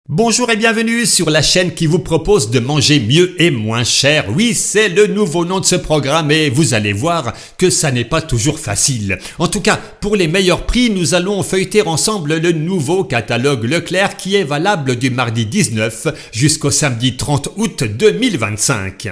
Bonjour et bienvenue sur la chaîne qui vous propose de manger mieux et moins cher. Oui, c'est le nouveau nom de ce programme et vous allez voir que ça n'est pas toujours facile. En tout cas, pour les meilleurs prix, nous allons feuilleter ensemble le nouveau catalogue Leclerc qui est valable du mardi 19 jusqu'au samedi 30 août 2025.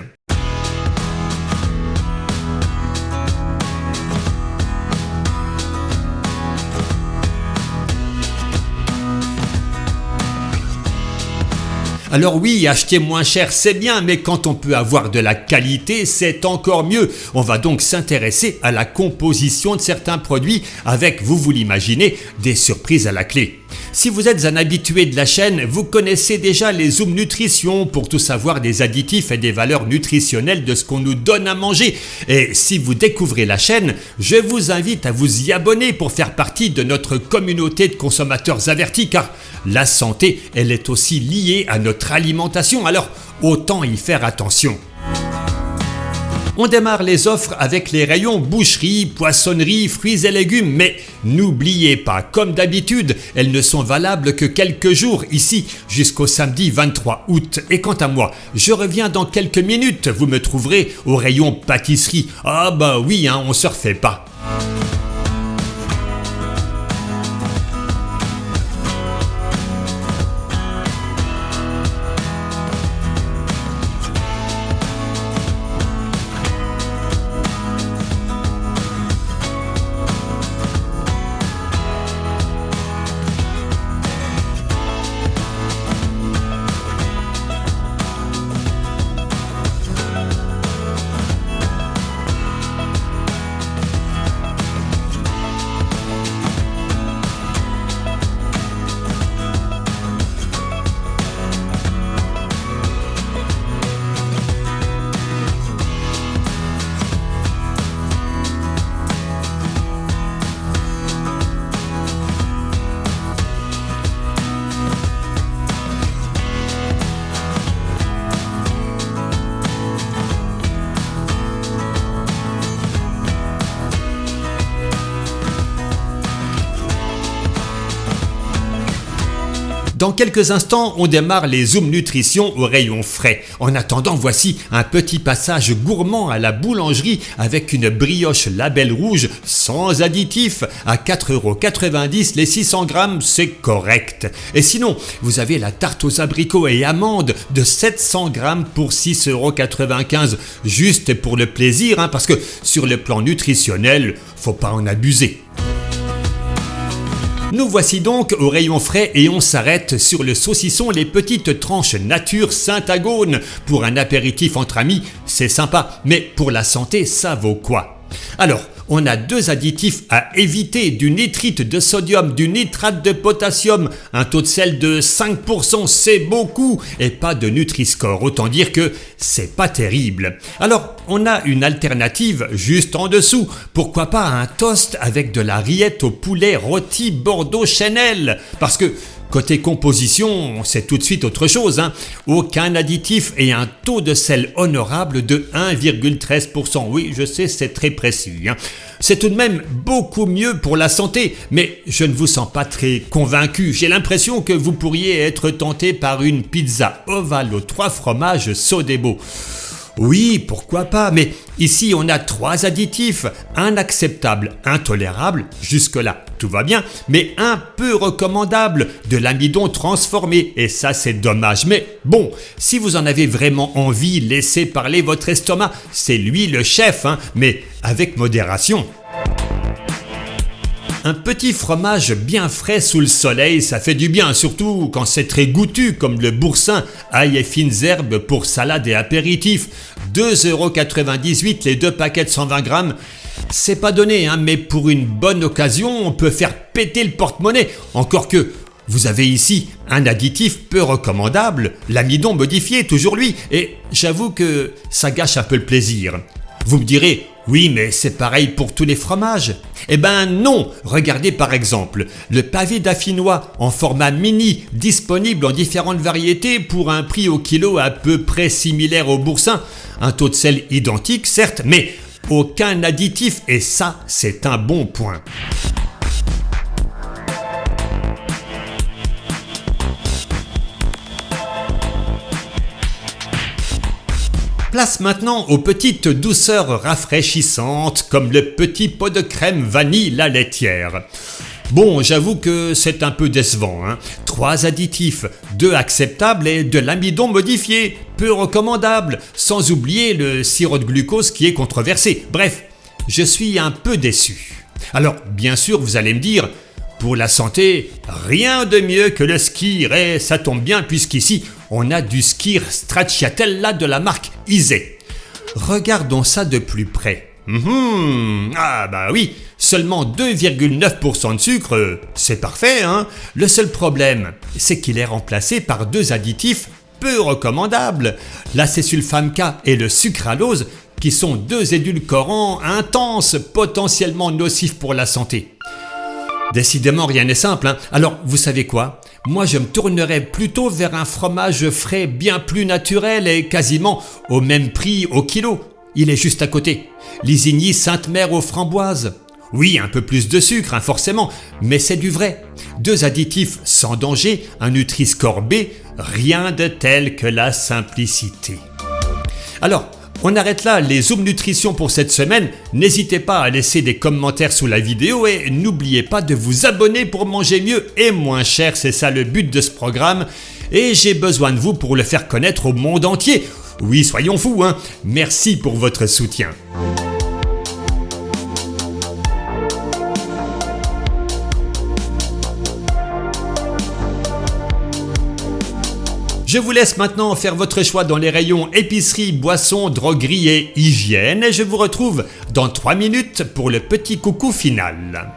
Alors oui, acheter moins cher c'est bien, mais quand on peut avoir de la qualité, c'est encore mieux. On va donc s'intéresser à la composition de certains produits avec, vous l'imaginez, des surprises à la clé. Si vous êtes un habitué de la chaîne, vous connaissez déjà les Zoom Nutrition pour tout savoir des additifs et des valeurs nutritionnelles de ce qu'on nous donne à manger. Et si vous découvrez la chaîne, je vous invite à vous y abonner pour faire partie de notre communauté de consommateurs avertis car la santé, elle est aussi liée à notre alimentation, alors autant y faire attention. On démarre les offres avec les rayons boucherie, poissonnerie, fruits et légumes, mais n'oubliez pas, comme d'habitude, elles ne sont valables que quelques jours ici, jusqu'au samedi 23 août. Et quant à moi, je reviens dans quelques minutes, vous me trouverez au rayon pâtisserie. Ah bah oui, on se refait pas. Dans quelques instants, on démarre les Zoom Nutrition au rayon frais. En attendant, voici un petit passage gourmand à la boulangerie avec une brioche Label Rouge sans additifs à 4,90 € les 600 grammes, c'est correct. Et sinon, vous avez la tarte aux abricots et amandes de 700 grammes pour 6,95 €, juste pour le plaisir, parce que sur le plan nutritionnel, faut pas en abuser. Nous voici donc au rayon frais et on s'arrête sur le saucisson les petites tranches nature Saint-Agone. Pour un apéritif entre amis, c'est sympa, mais pour la santé, ça vaut quoi? Alors, on a deux additifs à éviter, du nitrite de sodium, du nitrate de potassium, un taux de sel de 5%, c'est beaucoup, et pas de Nutri-Score, autant dire que c'est pas terrible. Alors, on a une alternative juste en dessous, pourquoi pas un toast avec de la rillette au poulet rôti Bordeaux Chanel, parce que côté composition, c'est tout de suite autre chose. Aucun additif et un taux de sel honorable de 1,13%. Oui, je sais, c'est très précis. C'est tout de même beaucoup mieux pour la santé, mais je ne vous sens pas très convaincu. J'ai l'impression que vous pourriez être tenté par une pizza ovale aux 3 fromages Sodebo. Oui, pourquoi pas, mais ici on a 3 additifs, un acceptable, intolérable, jusque-là tout va bien, mais un peu recommandable, de l'amidon transformé, et ça c'est dommage. Mais bon, si vous en avez vraiment envie, laissez parler votre estomac, c'est lui le chef, mais avec modération. Un petit fromage bien frais sous le soleil, ça fait du bien, surtout quand c'est très goûtu comme le boursin, ail et fines herbes pour salade et apéritif. 2,98 € les 2 paquets de 120 grammes. C'est pas donné, mais pour une bonne occasion, on peut faire péter le porte-monnaie. Encore que, vous avez ici un additif peu recommandable, l'amidon modifié, toujours lui, et j'avoue que ça gâche un peu le plaisir. Vous me direz, oui, mais c'est pareil pour tous les fromages. Eh ben non, regardez par exemple, le pavé dauphinois en format mini, disponible en différentes variétés pour un prix au kilo à peu près similaire au boursin. Un taux de sel identique, certes, mais aucun additif, et ça, c'est un bon point. Place maintenant aux petites douceurs rafraîchissantes comme le petit pot de crème vanille la laitière. Bon, j'avoue que c'est un peu décevant, hein. 3 additifs, 2 acceptables et de l'amidon modifié, peu recommandable, sans oublier le sirop de glucose qui est controversé. Bref, je suis un peu déçu. Alors, bien sûr, vous allez me dire, pour la santé, rien de mieux que le Skyr, et ça tombe bien puisqu'ici, on a du Skyr Stracciatella de la marque Isée. Regardons ça de plus près. Ah bah oui, seulement 2,9% de sucre, c'est parfait, hein. Le seul problème, c'est qu'il est remplacé par 2 additifs peu recommandables, l'acésulfame K et le sucralose, qui sont 2 édulcorants intenses, potentiellement nocifs pour la santé. Décidément, rien n'est simple, hein. Alors, vous savez quoi ? Moi, je me tournerais plutôt vers un fromage frais bien plus naturel et quasiment au même prix au kilo. Il est juste à côté. Lisigny Sainte-Mère aux framboises. Oui, un peu plus de sucre, hein, forcément, mais c'est du vrai. 2 additifs sans danger, un Nutri-Score B, rien de tel que la simplicité. Alors, on arrête là les Zoom Nutrition pour cette semaine. N'hésitez pas à laisser des commentaires sous la vidéo et n'oubliez pas de vous abonner pour manger mieux et moins cher. C'est ça le but de ce programme. Et j'ai besoin de vous pour le faire connaître au monde entier. Oui, soyons fous, hein. Merci pour votre soutien. Je vous laisse maintenant faire votre choix dans les rayons épicerie, boissons, droguerie et hygiène et je vous retrouve dans 3 minutes pour le petit coucou final.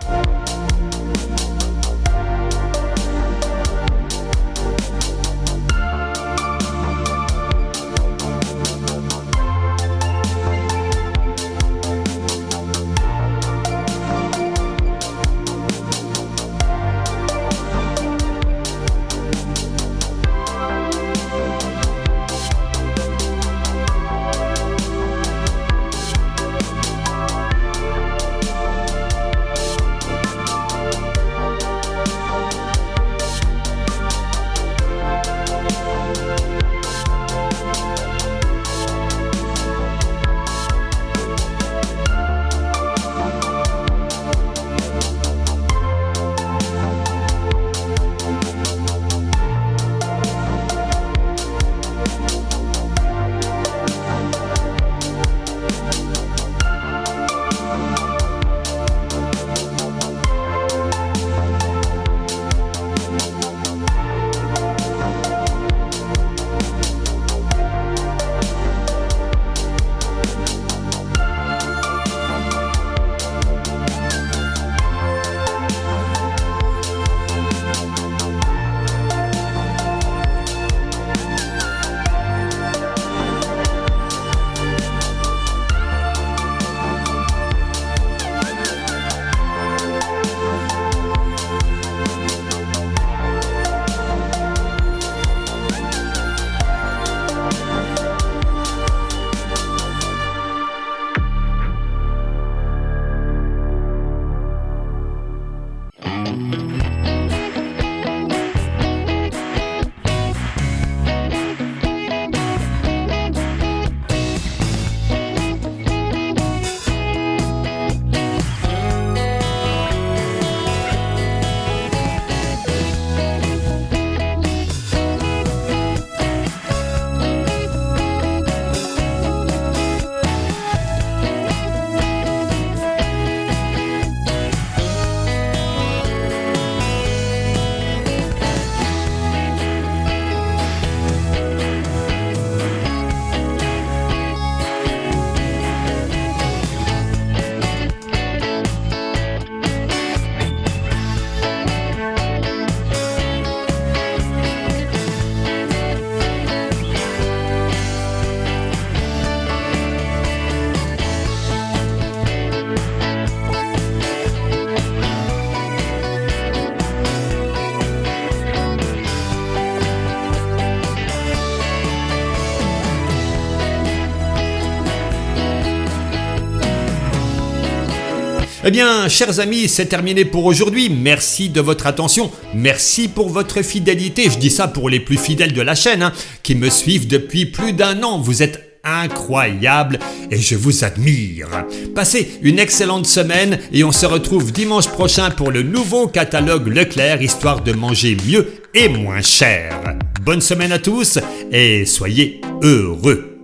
Eh bien, chers amis, c'est terminé pour aujourd'hui. Merci de votre attention. Merci pour votre fidélité. Je dis ça pour les plus fidèles de la chaîne, qui me suivent depuis plus d'1 an. Vous êtes incroyable et je vous admire. Passez une excellente semaine et on se retrouve dimanche prochain pour le nouveau catalogue Leclerc, histoire de manger mieux et moins cher. Bonne semaine à tous et soyez heureux.